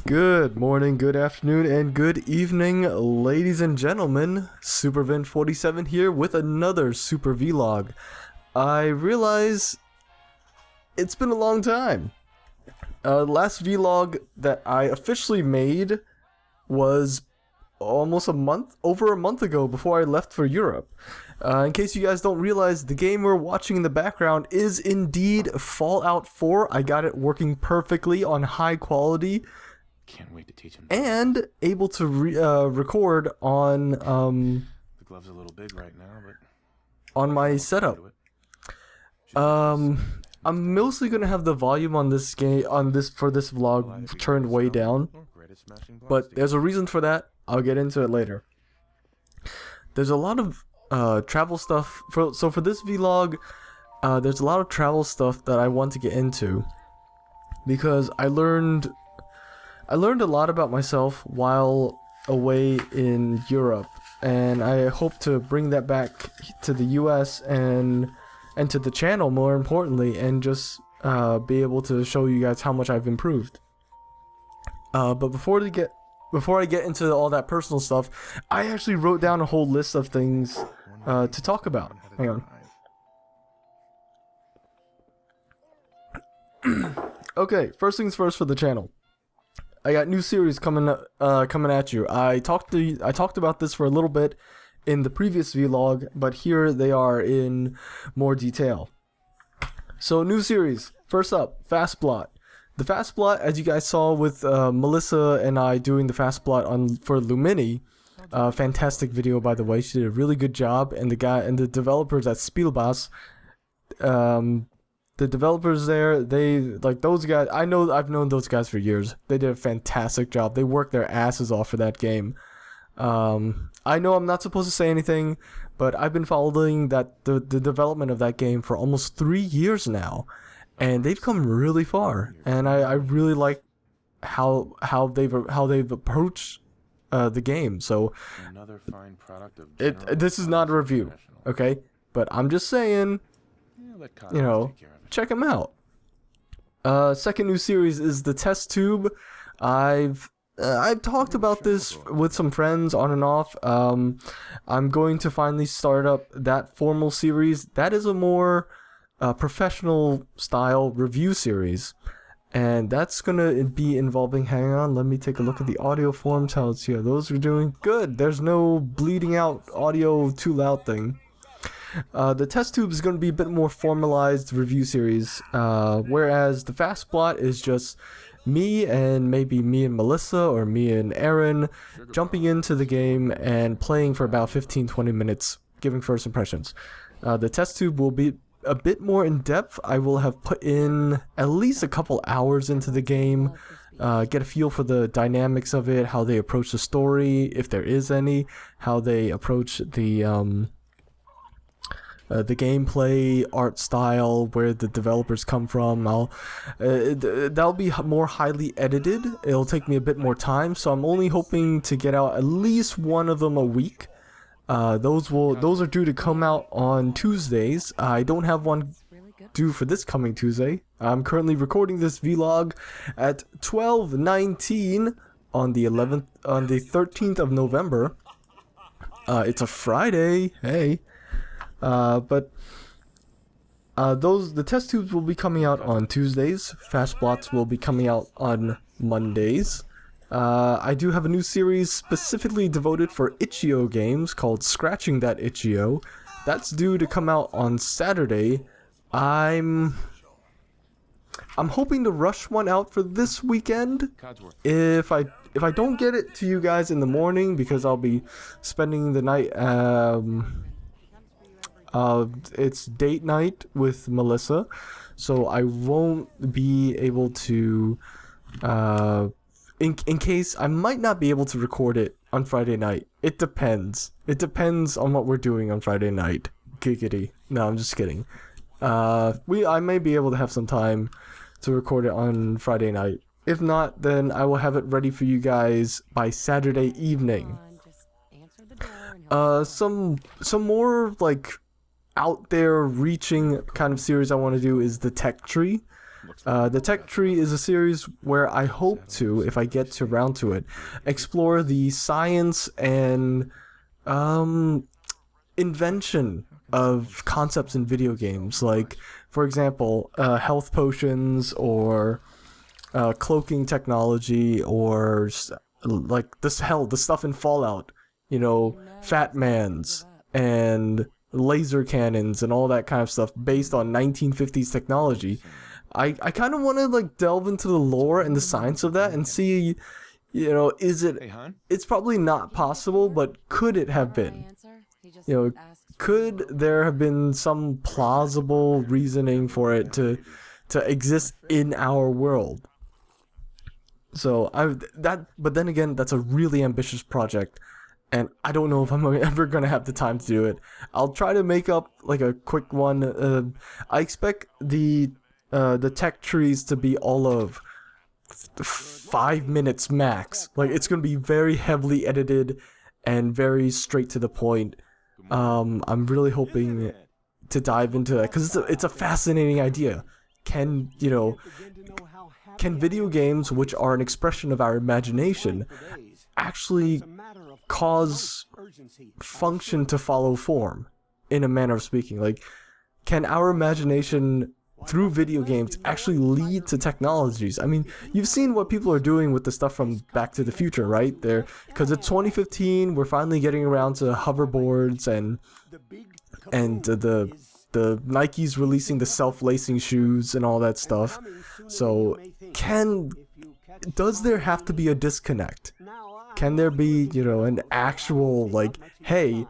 Good morning, good afternoon, and good evening, ladies and gentlemen. SuperVin47 here with another Super Vlog. I realize it's been a long time. Last vlog that I officially made was almost over a month ago before I left for Europe. In case you guys don't realize, the game we're watching in the background is indeed Fallout 4. I got it working perfectly on high quality. Can't wait to teach him. And able to record on The glove's a little big right now, but on my setup. I'm mostly gonna have the volume on this game for this vlog turned way down, but there's a reason for that. I'll get into it later. There's a lot of travel stuff for this vlog. There's a lot of travel stuff that I want to get into because I learned a lot about myself while away in Europe, and I hope to bring that back to the US and to the channel, more importantly, and just be able to show you guys how much I've improved. But before I get into all that personal stuff, I actually wrote down a whole list of things to talk about. Hang on. Okay, first things first for the channel. I got new series coming at you. I talked about this for a little bit in the previous vlog, but here they are in more detail. So, new series. First up, Fast Blot. The Fast Blot, as you guys saw with Melissa and I doing the Fast Blot for Lumini, fantastic video, by the way. She did a really good job, and the developers at Spielbass, the developers there, they like those guys. I've known those guys for years. They did a fantastic job. They worked their asses off for that game. I know I'm not supposed to say anything, but I've been following the development of that game for almost 3 years now, and they've come really far. And I really like how they've approached the game. So another fine product of this is not a review, okay? But I'm just saying, you know, check them out. Second new series is the test tube. I've talked about this with some friends on and off. I'm going to finally start up that formal series. That is a more professional style review series, and that's gonna be involving. Hang on, let me take a look at the audio forms. How it's here. Those are doing good. There's no bleeding out audio too loud thing. The test tube is going to be a bit more formalized review series, whereas the Fast Blot is just me and maybe me and Melissa or me and Aaron jumping into the game and playing for about 15-20 minutes, giving first impressions. The test tube will be a bit more in depth. I will have put in at least a couple hours into the game, get a feel for the dynamics of it, how they approach the story, if there is any, how they approach the gameplay, art style, where the developers come from. That'll be more highly edited. It'll take me a bit more time, so I'm only hoping to get out at least one of them a week. Those are due to come out on Tuesdays. I don't have one due for this coming Tuesday. I'm currently recording this vlog at 12:19 on the 13th of November. It's a Friday. Hey. The test tubes will be coming out on Tuesdays. Fast Blots will be coming out on Mondays. I do have a new series specifically devoted for Itchio games called Scratching That Itchio. That's due to come out on Saturday. I'm hoping to rush one out for this weekend. If I don't get it to you guys in the morning, because I'll be spending the night. It's date night with Melissa, so I won't be able to, in case I might not be able to record it on Friday night. It depends. It depends on what we're doing on Friday night. Giggity. No, I'm just kidding. I may be able to have some time to record it on Friday night. If not, then I will have it ready for you guys by Saturday evening. Some more, like, out there reaching kind of series I want to do is the tech tree. The Tech Tree is a series where I hope to, if I get to round to it, explore the science and invention of concepts in video games. Like, for example, health potions or cloaking technology, or like the stuff in Fallout. You know, Fat Mans and laser cannons and all that kind of stuff based on 1950s technology. I kind of want to like delve into the lore and the science of that and see, you know, it's probably not possible, but could it have been? You know, could there have been some plausible reasoning for it to exist in our world? So but then again, that's a really ambitious project, and I don't know if I'm ever gonna have the time to do it. I'll try to make up like a quick one. I expect the tech trees to be all of 5 minutes max. Like, it's gonna be very heavily edited and very straight to the point. I'm really hoping to dive into that because it's a fascinating idea. Can video games, which are an expression of our imagination, actually cause function to follow form, in a manner of speaking? Like, can our imagination through video games actually lead to technologies? I mean, you've seen what people are doing with the stuff from Back to the Future, right? Because it's 2015, we're finally getting around to hoverboards and the Nike's releasing the self-lacing shoes and all that stuff. So does there have to be a disconnect? Can there be, an actual, like, hey,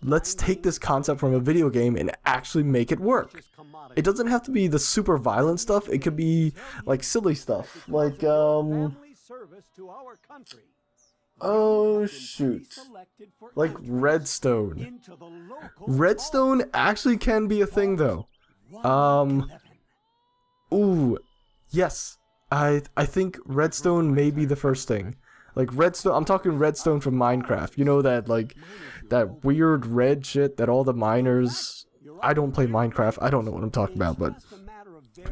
let's take this concept from a video game and actually make it work? It doesn't have to be the super violent stuff. It could be like silly stuff, like oh shoot, like Redstone. Redstone actually can be a thing though. Ooh, yes. I think Redstone may be the first thing. Like Redstone, I'm talking Redstone from Minecraft. You know that, like, that weird red shit that all the miners... I don't play Minecraft, I don't know what I'm talking about, but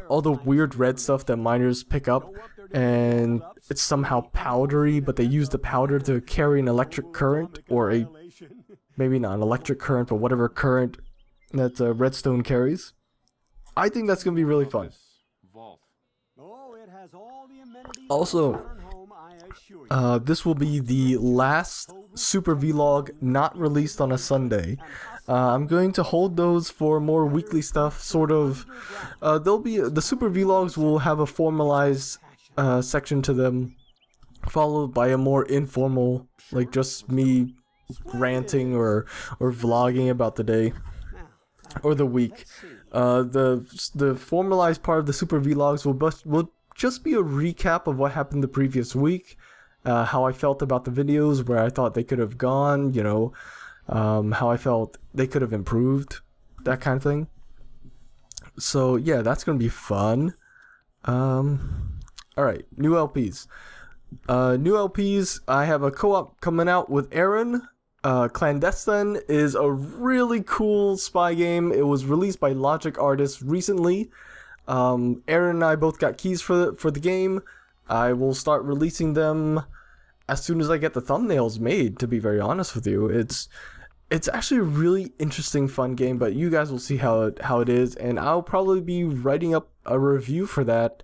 all the weird red stuff that miners pick up, and it's somehow powdery, but they use the powder to carry an electric current, or maybe not an electric current, but whatever current that Redstone carries. I think that's going to be really fun. Also, this will be the last Super Vlog not released on a Sunday. I'm going to hold those for more weekly stuff, sort of. The Super Vlogs will have a formalized section to them, followed by a more informal, like just me ranting or vlogging about the day or the week. The formalized part of the Super Vlogs will just be a recap of what happened the previous week, how I felt about the videos, where I thought they could have gone, how I felt they could have improved, that kind of thing. So yeah, that's gonna be fun. Alright, new LPs. I have a co-op coming out with Aaron. Clandestine is a really cool spy game. It was released by Logic Artists recently. Aaron and I both got keys for the game. I will start releasing them as soon as I get the thumbnails made, to be very honest with you. It's actually a really interesting, fun game, but you guys will see how it is, and I'll probably be writing up a review for that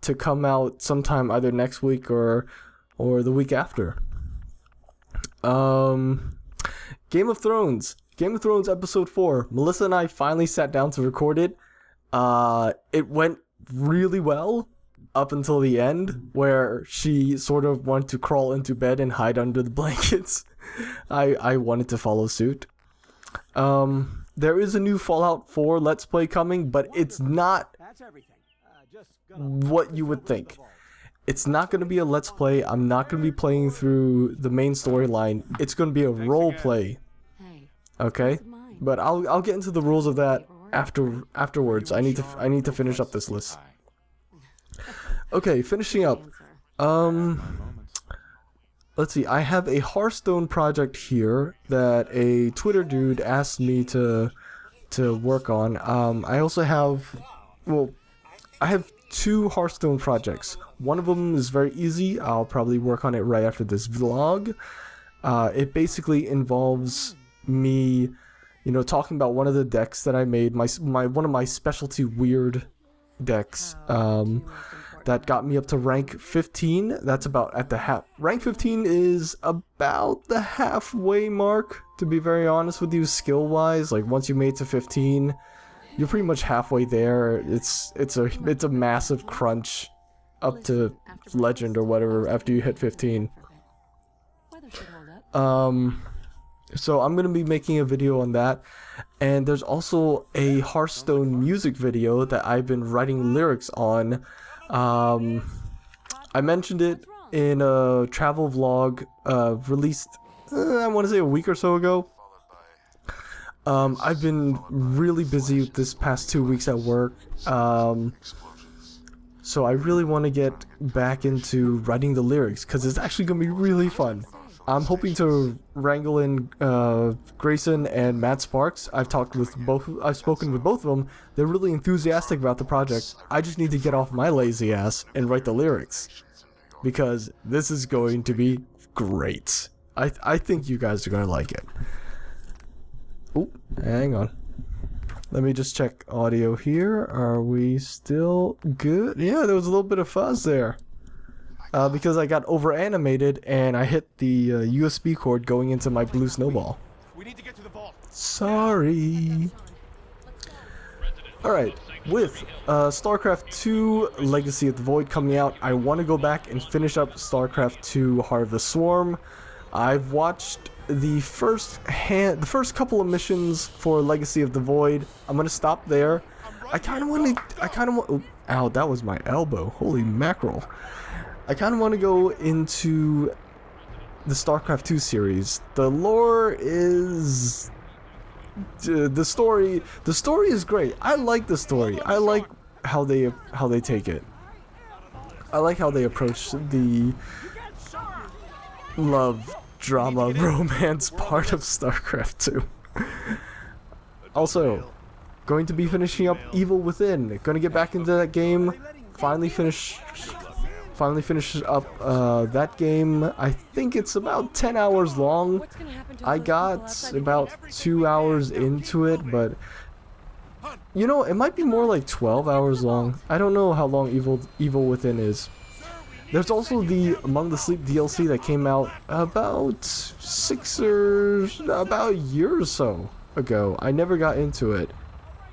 to come out sometime either next week or the week after. Game of Thrones episode 4. Melissa and I finally sat down to record it. It went really well up until the end, where she sort of wanted to crawl into bed and hide under the blankets. I wanted to follow suit. There is a new Fallout 4 Let's Play coming, but it's not what you would think. It's not going to be a Let's Play. I'm not going to be playing through the main storyline. It's going to be a role play. Okay? But I'll get into the rules of that afterwards. I need to finish up this list. Okay, finishing up. Let's see. I have a Hearthstone project here that a Twitter dude asked me to work on. I also have, I have 2 Hearthstone projects. One of them is very easy. I'll probably work on it right after this vlog. It basically involves me, you know, talking about one of the decks that I made, one of my specialty weird decks, that got me up to rank 15. That's about at the rank 15 is about the halfway mark, to be very honest with you, skill wise. Like once you made it to 15, you're pretty much halfway there. It's a massive crunch up to legend or whatever after you hit 15. So I'm gonna be making a video on that, and there's also a Hearthstone music video that I've been writing lyrics on. I mentioned it in a travel vlog released, I want to say a week or so ago. I've been really busy this past 2 weeks at work, so I really want to get back into writing the lyrics because it's actually gonna be really fun. I'm hoping to wrangle in Grayson and Matt Sparks. I've spoken with both of them. They're really enthusiastic about the project. I just need to get off my lazy ass and write the lyrics, because this is going to be great. I think you guys are going to like it. Oh, hang on. Let me just check audio here. Are we still good? Yeah, there was a little bit of fuzz there. Because I got over animated and I hit the USB cord going into my blue snowball. We need to get to the vault. Sorry. Alright, with Starcraft 2 Legacy of the Void coming out, I want to go back and finish up Starcraft 2 Heart of the Swarm. I've watched the first couple of missions for Legacy of the Void. I'm gonna stop there. I kind of want. Ow, that was my elbow. Holy mackerel. I kind of want to go into the Starcraft 2 series. The lore is... the story is great. I like the story. I like how they take it. I like how they approach the love, drama, romance part of Starcraft 2. Also, going to be finishing up Evil Within. Going to get back into that game. Finally finish up that game. I think it's about 10 hours long. I got about 2 hours into it, but you know, it might be more like 12 hours long. I don't know how long Evil Within is. There's also the Among the Sleep DLC that came out about about a year or so ago. I never got into it.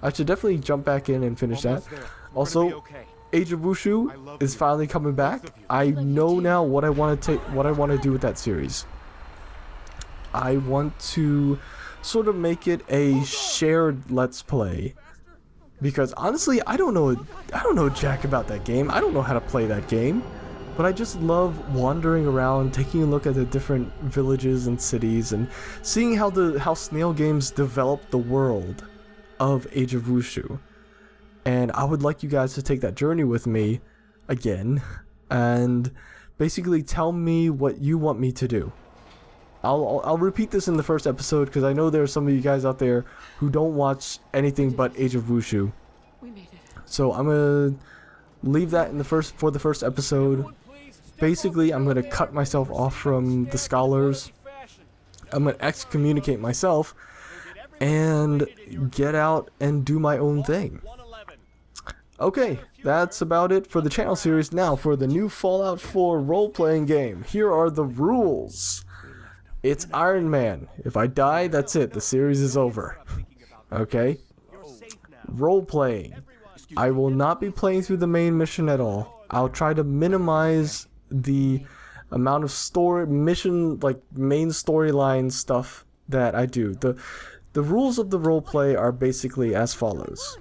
I should definitely jump back in and finish that. Also, Age of Wushu is finally coming back. I know now what I want to do with that series. I want to sort of make it a shared Let's Play, because honestly, I don't know jack about that game. I don't know how to play that game, but I just love wandering around, taking a look at the different villages and cities, and seeing how Snail Games developed the world of Age of Wushu. And I would like you guys to take that journey with me again and basically tell me what you want me to do. I'll repeat this in the first episode because I know there are some of you guys out there who don't watch anything but Age of Wushu. So I'm gonna leave that for the first episode. Basically, I'm gonna cut myself off from the scholars. I'm gonna excommunicate myself and get out and do my own thing. Okay, that's about it for the channel series. Now for the new Fallout 4 role-playing game. Here are the rules. It's Iron Man. If I die, that's it. The series is over. Okay? Role-playing. I will not be playing through the main mission at all. I'll try to minimize the amount of mission, like main storyline stuff that I do. The rules of the roleplay are basically as follows.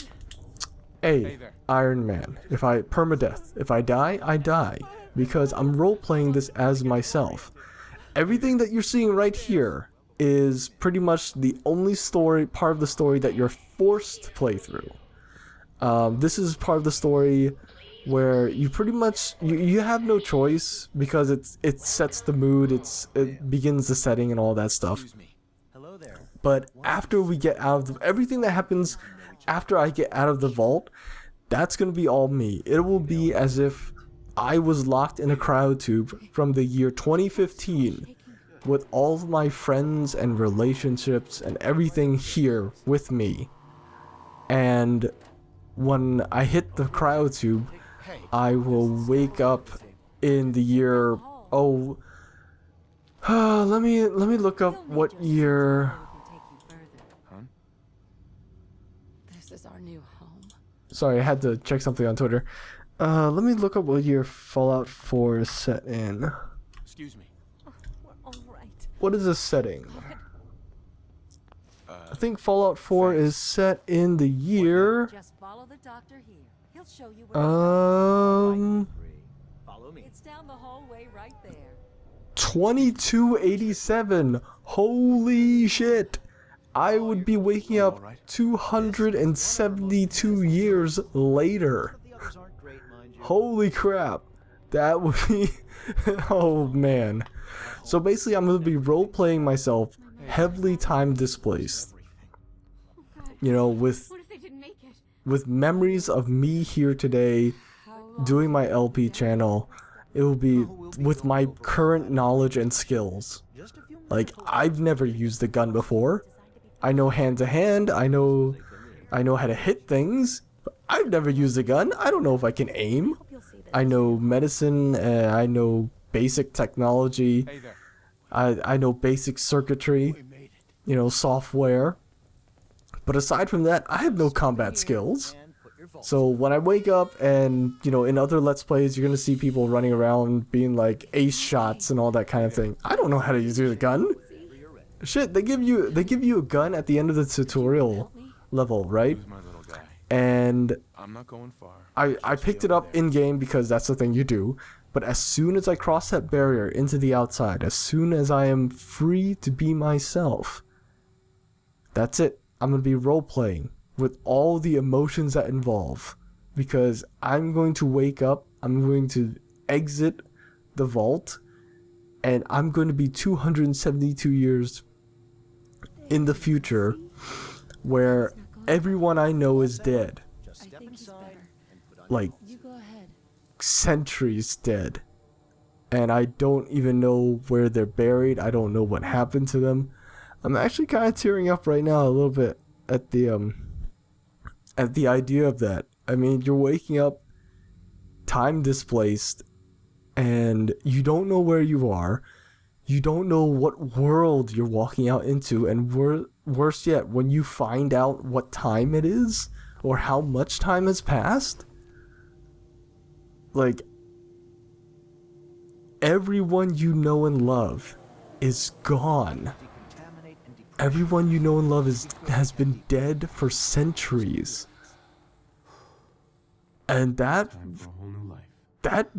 A. Iron Man. Permadeath. If I die, I die. Because I'm role-playing this as myself. Everything that you're seeing right here is pretty much the only part of the story that you're forced to play through. This is part of the story where you pretty much you have no choice, because it sets the mood, it begins the setting and all that stuff. But after we get out of everything that happens after I get out of the vault, That's gonna be all me. It will be as if I was locked in a cryotube from the year 2015 with all of my friends and relationships and everything here with me. And when I hit the cryotube, I will wake up in the year, let me look up what year. This is our new home. Sorry, I had to check something on Twitter. Let me look up what year Fallout 4 is set in. Excuse me. We're all right. What is this setting? I think Fallout 4 is set in the year. Just follow the doctor here. He'll show you where Follow me. it's down the hallway right there. 2287. Holy shit. I would be waking up 272 years later. The others aren't great, mind you. Holy crap. That would be... oh man. So basically I'm going to be role-playing myself heavily time displaced. You know, with What if they didn't make it? memories of me here today doing my LP channel. It will be with my current knowledge and skills. Just a few minutes. Like, I've never used a gun before. I know hand to hand, I know how to hit things, but I've never used a gun. I don't know if I can aim. I know medicine, I know basic technology. Hey there. I know basic circuitry, you know, software. But aside from that, I have no combat skills. And put your vault. So when I wake up and, you know, in other Let's Plays, you're going to see people running around being like ace shots and all that kind of thing. I don't know how to use a gun. Shit, they give you a gun at the end of the tutorial level, right? Who's my little guy? And I'm not going far. I picked it up in game because that's the thing you do. But as soon as I cross that barrier into the outside, as soon as I am free to be myself, that's it. I'm going to be role-playing with all the emotions that involve. Because I'm going to wake up, I'm going to exit the vault, and I'm going to be 272 years in the future where everyone I know is dead. Just step inside and put on Like, You go ahead. centuries dead. And I don't even know where they're buried. I don't know what happened to them. I'm actually kind of tearing up right now a little bit at the idea of that. I mean, you're waking up time displaced and you don't know where you are. You don't know what world you're walking out into, and worse yet, when you find out what time it is or how much time has passed, like, everyone you know and love is gone. decontaminate and depress. Everyone you know and love has been dead for centuries. And that Time for a whole new life. that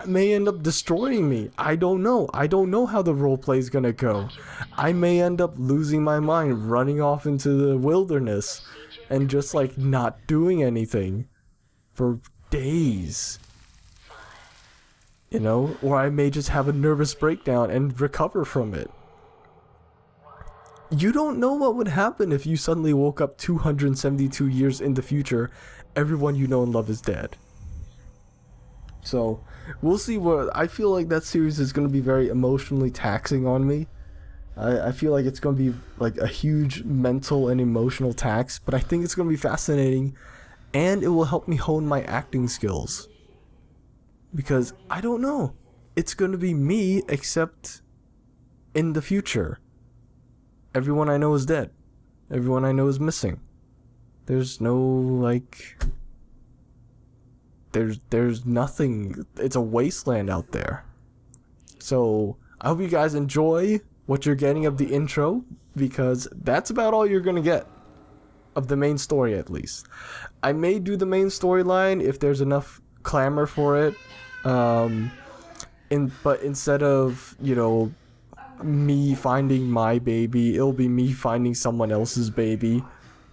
may end up destroying me. I don't know. I don't know how the roleplay is gonna go. I may end up losing my mind, running off into the wilderness, and just like not doing anything for days. You know, or I may just have a nervous breakdown and recover from it. You don't know what would happen if you suddenly woke up 272 years in the future. Everyone you know and love is dead. So, we'll see what... I feel like that series is going to be very emotionally taxing on me. I feel like it's going to be like a huge mental and emotional tax, but I think it's going to be fascinating, and it will help me hone my acting skills. Because, I don't know. It's going to be me, except in the future. Everyone I know is dead. Everyone I know is missing. There's no, like... There's nothing. It's a wasteland out there. So, I hope you guys enjoy what you're getting of the intro, because that's about all you're gonna get. Of the main story, at least. I may do the main storyline if there's enough clamor for it. But instead of, you know, me finding my baby, it'll be me finding someone else's baby,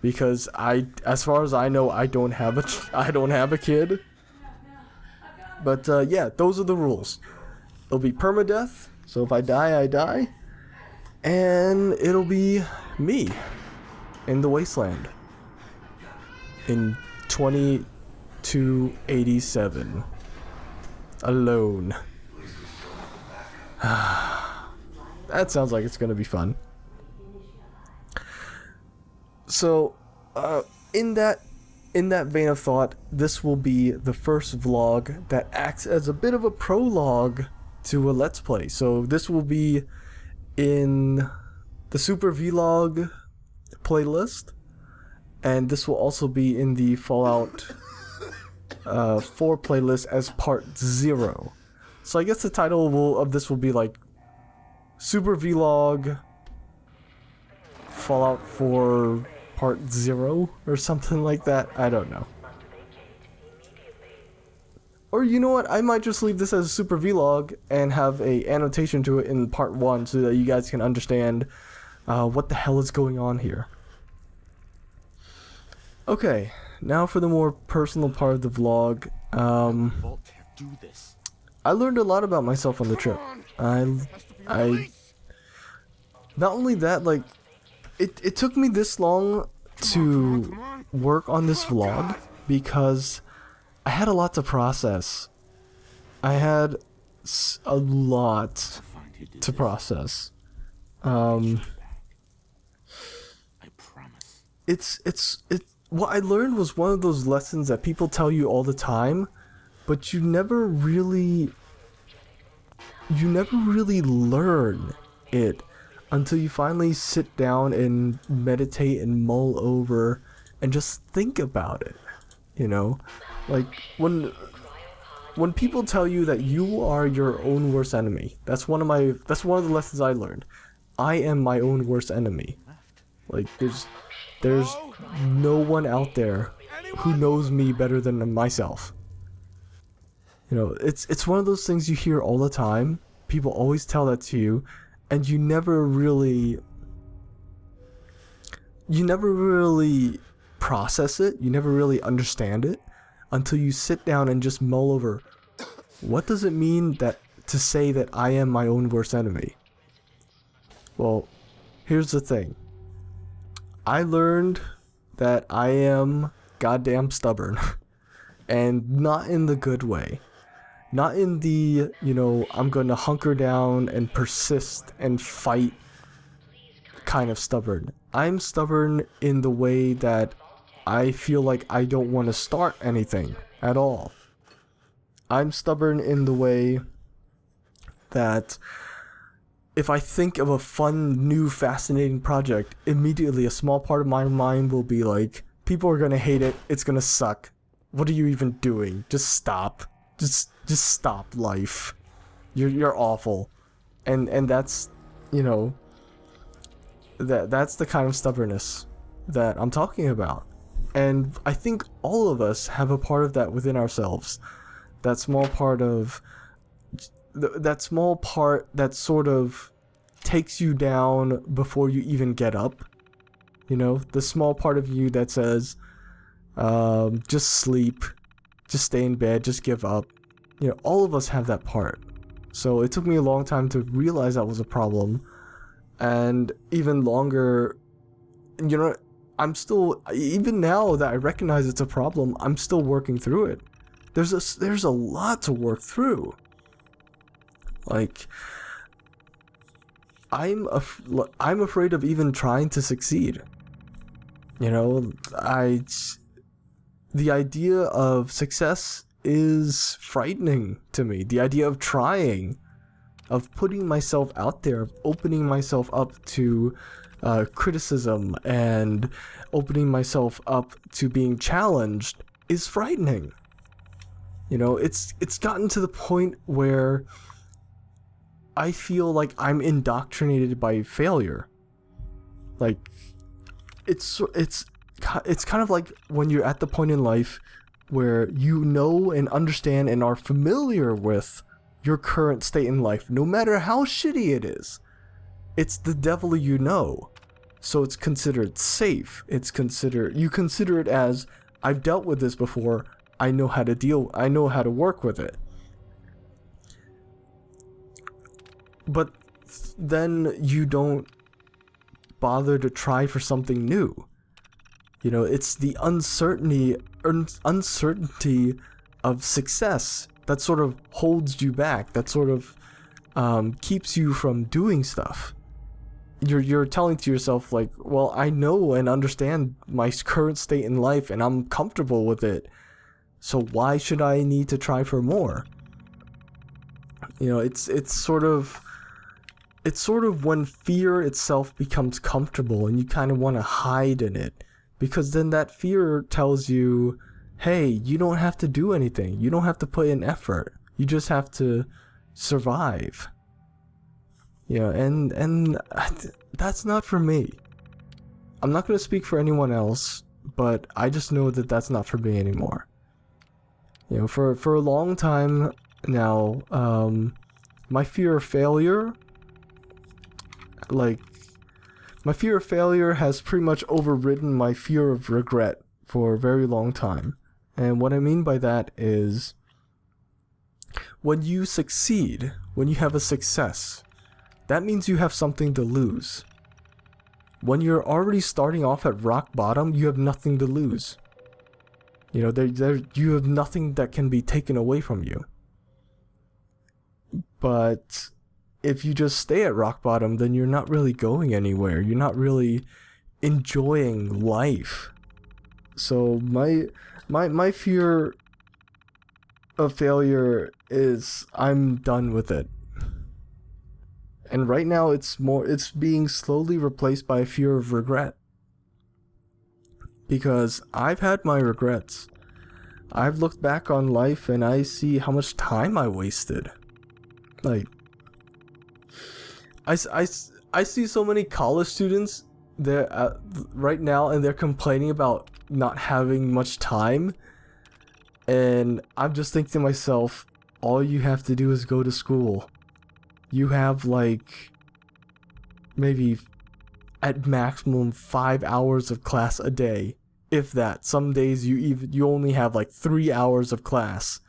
because as far as I know, I don't have a kid. But yeah, those are the rules. It'll be permadeath, so if I die, I die, and it'll be me in the wasteland in 287. Alone. That sounds like it's gonna be fun. So, in that vein of thought, this will be the first vlog that acts as a bit of a prologue to a Let's Play. So this will be in the Super Vlog playlist, and this will also be in the Fallout 4 playlist as part 0. So I guess the title of this will be like Super Vlog Fallout 4 part 0 or something like that. I don't know. Or you know what, I might just leave this as a super vlog and have a annotation to it in part 1 so that you guys can understand what the hell is going on here. Okay, now for the more personal part of the vlog. Do this. I learned a lot about myself on the trip. I not only that, like, it took me this long to work on this vlog because I had a lot to process. I had a lot to process. I promise. It's what I learned was one of those lessons that people tell you all the time, but you never really learn it until you finally sit down and meditate and mull over and just think about it. You know, like when people tell you that you are your own worst enemy, that's one of the lessons I learned. I am my own worst enemy. Like there's no one out there who knows me better than myself. You know, it's one of those things you hear all the time. People always tell that to you, and you never really process it. You never really understand it until you sit down and just mull over, what does it mean that to say that I am my own worst enemy? Well, here's the thing. I learned that I am goddamn stubborn. And not in the good way. Not in the, you know, I'm going to hunker down and persist and fight kind of stubborn. I'm stubborn in the way that I feel like I don't want to start anything at all. I'm stubborn in the way that if I think of a fun, new, fascinating project, immediately a small part of my mind will be like, people are going to hate it, it's going to suck. What are you even doing? Just stop. Just stop life. You're awful. And that's, you know, that's the kind of stubbornness that I'm talking about. And I think all of us have a part of that within ourselves. That small part that sort of takes you down before you even get up. You know, the small part of you that says, just sleep, just stay in bed, just give up. You know, all of us have that part. So it took me a long time to realize that was a problem. And even longer, you know, I'm still, even now that I recognize it's a problem, I'm still working through it. There's a lot to work through. Like, I'm afraid of even trying to succeed. You know, the idea of success is frightening to me. The idea of trying, of putting myself out there, of opening myself up to criticism and opening myself up to being challenged is frightening. You know, it's gotten to the point where I feel like I'm indoctrinated by failure. Like, it's kind of like when you're at the point in life where you know and understand and are familiar with your current state in life, no matter how shitty it is. It's the devil you know. So it's considered safe. You consider it as, I've dealt with this before, I know how to work with it. But then you don't bother to try for something new. You know, it's the uncertainty uncertainty of success that sort of holds you back, that sort of keeps you from doing stuff. You're telling to yourself like, well, I know and understand my current state in life and I'm comfortable with it, so why should I need to try for more? You know, it's sort of when fear itself becomes comfortable and you kind of want to hide in it, because then that fear tells you, hey, you don't have to do anything, you don't have to put in effort, you just have to survive. You know, and that's not for me. I'm not going to speak for anyone else, but I just know that that's not for me anymore. You know, for a long time now, my fear of failure, has pretty much overridden my fear of regret for a very long time. And what I mean by that is, when you succeed, when you have a success, that means you have something to lose. When you're already starting off at rock bottom, you have nothing to lose. You know, you have nothing that can be taken away from you. But if you just stay at rock bottom, then you're not really going anywhere. You're not really enjoying life. So my fear of failure is, I'm done with it. And right now it's being slowly replaced by a fear of regret. Because I've had my regrets. I've looked back on life and I see how much time I wasted. Like, I see so many college students there right now, and they're complaining about not having much time. And I'm just thinking to myself, all you have to do is go to school. You have like maybe at maximum 5 hours of class a day, if that. Some days you only have like 3 hours of class.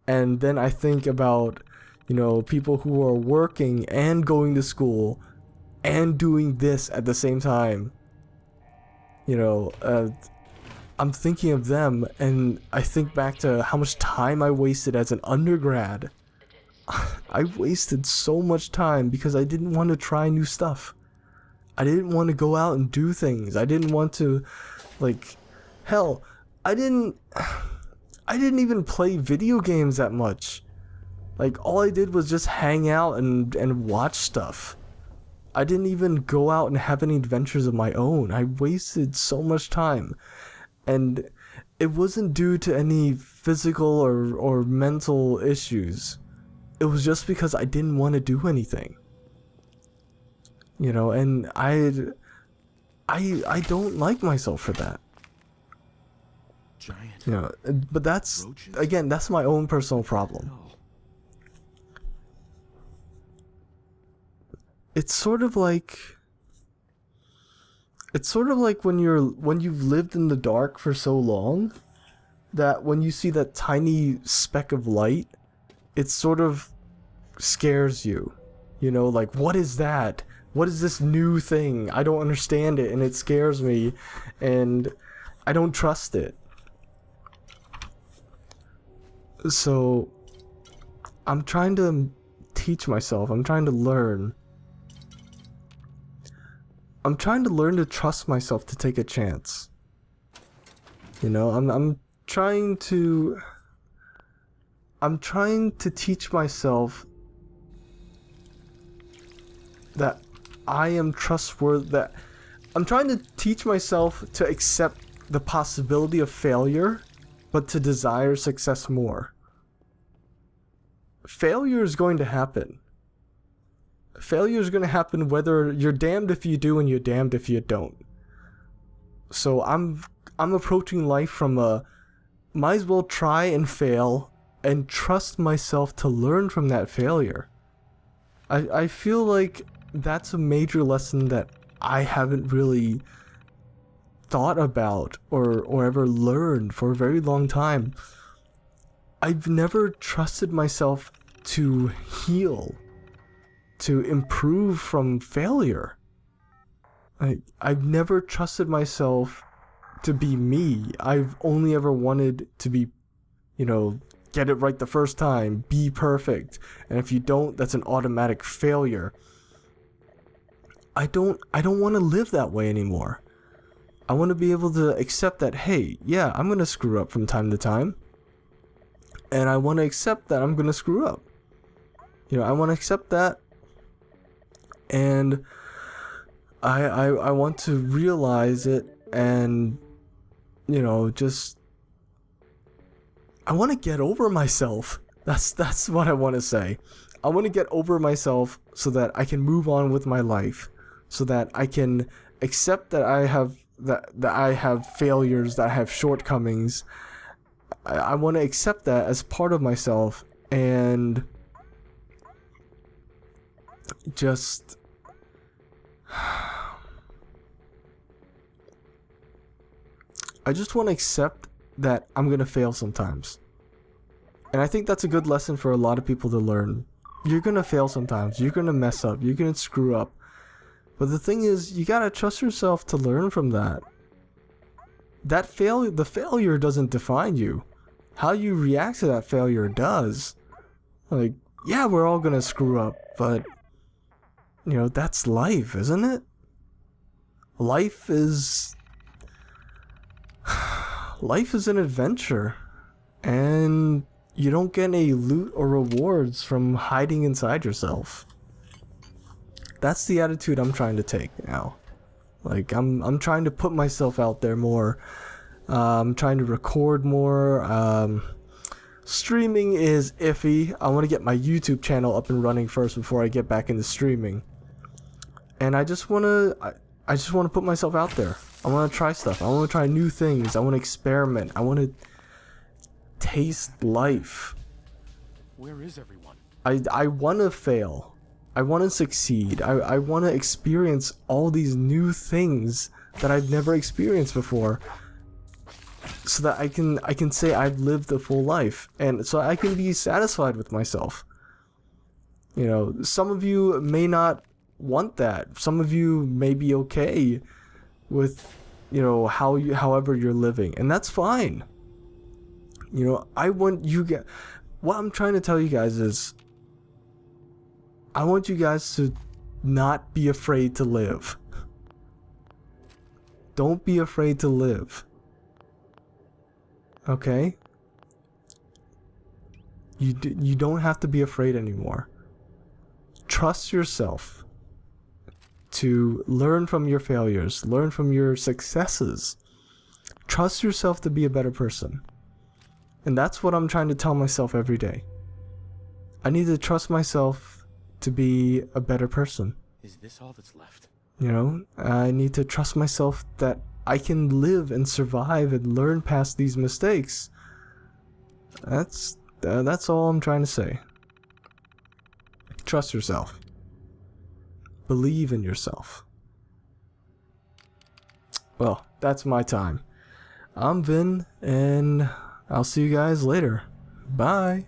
And then I think about, you know, people who are working and going to school and doing this at the same time. You know, I'm thinking of them, and I think back to how much time I wasted as an undergrad. I wasted so much time because I didn't want to try new stuff. I didn't want to go out and do things. I didn't want to, like, hell, I didn't even play video games that much. Like, all I did was just hang out and watch stuff. I didn't even go out and have any adventures of my own. I wasted so much time. And it wasn't due to any physical or mental issues. It was just because I didn't want to do anything. You know, and I don't like myself for that. Giant. You know, but that's, again, that's my own personal problem. It's sort of like when you've lived in the dark for so long that when you see that tiny speck of light, it sort of scares you. You know, like, what is that? What is this new thing? I don't understand it, and it scares me, and I don't trust it. So I'm trying to teach myself, I'm trying to learn to trust myself to take a chance. You know, I'm trying to teach myself that I am trustworthy, that I'm trying to teach myself to accept the possibility of failure, but to desire success more. Failure is going to happen. Failure is going to happen whether you're damned if you do and you're damned if you don't. So I'm approaching life from a might as well try and fail and trust myself to learn from that failure. I feel like that's a major lesson that I haven't really thought about or ever learned for a very long time. I've never trusted myself to heal, to improve from failure. I've never trusted myself to be me. I've only ever wanted to be, you know, get it right the first time, be perfect. And if you don't, that's an automatic failure. I don't want to live that way anymore. I want to be able to accept that, hey, yeah, I'm going to screw up from time to time. And I want to accept that I'm going to screw up. You know, I want to accept that. And I want to realize it and, you know, just, I want to get over myself. That's what I want to say. I want to get over myself so that I can move on with my life, so that I can accept that I have that I have failures, that I have shortcomings. I want to accept that as part of myself and just I just want to accept that I'm going to fail sometimes. And I think that's a good lesson for a lot of people to learn. You're going to fail sometimes. You're going to mess up. You're going to screw up. But the thing is, you got to trust yourself to learn from that. The failure doesn't define you. How you react to that failure does. Like, yeah, we're all going to screw up, but you know, that's life, isn't it? Life is an adventure, and you don't get any loot or rewards from hiding inside yourself. That's the attitude I'm trying to take now. Like, I'm trying to put myself out there more. I'm trying to record more. Streaming is iffy. I want to get my YouTube channel up and running first before I get back into streaming. And I just want to put myself out there. I want to try stuff. I want to try new things. I want to experiment. I want to taste life. Where is everyone? I want to fail. I want to succeed. I want to experience all these new things that I've never experienced before, so that I can say I've lived a full life, and so I can be satisfied with myself. You know, some of you may not want that. Some of you may be okay with, you know, however you're living, and that's fine. You know, what I'm trying to tell you guys is, I want you guys to not be afraid to live. Don't be afraid to live. Okay? You don't have to be afraid anymore. Trust yourself to learn from your failures, learn from your successes. Trust yourself to be a better person. And that's what I'm trying to tell myself every day. I need to trust myself to be a better person. Is this all that's left? You know, I need to trust myself that I can live and survive and learn past these mistakes. That's all I'm trying to say. Trust yourself. Believe in yourself. Well, that's my time. I'm Vin, and I'll see you guys later. Bye.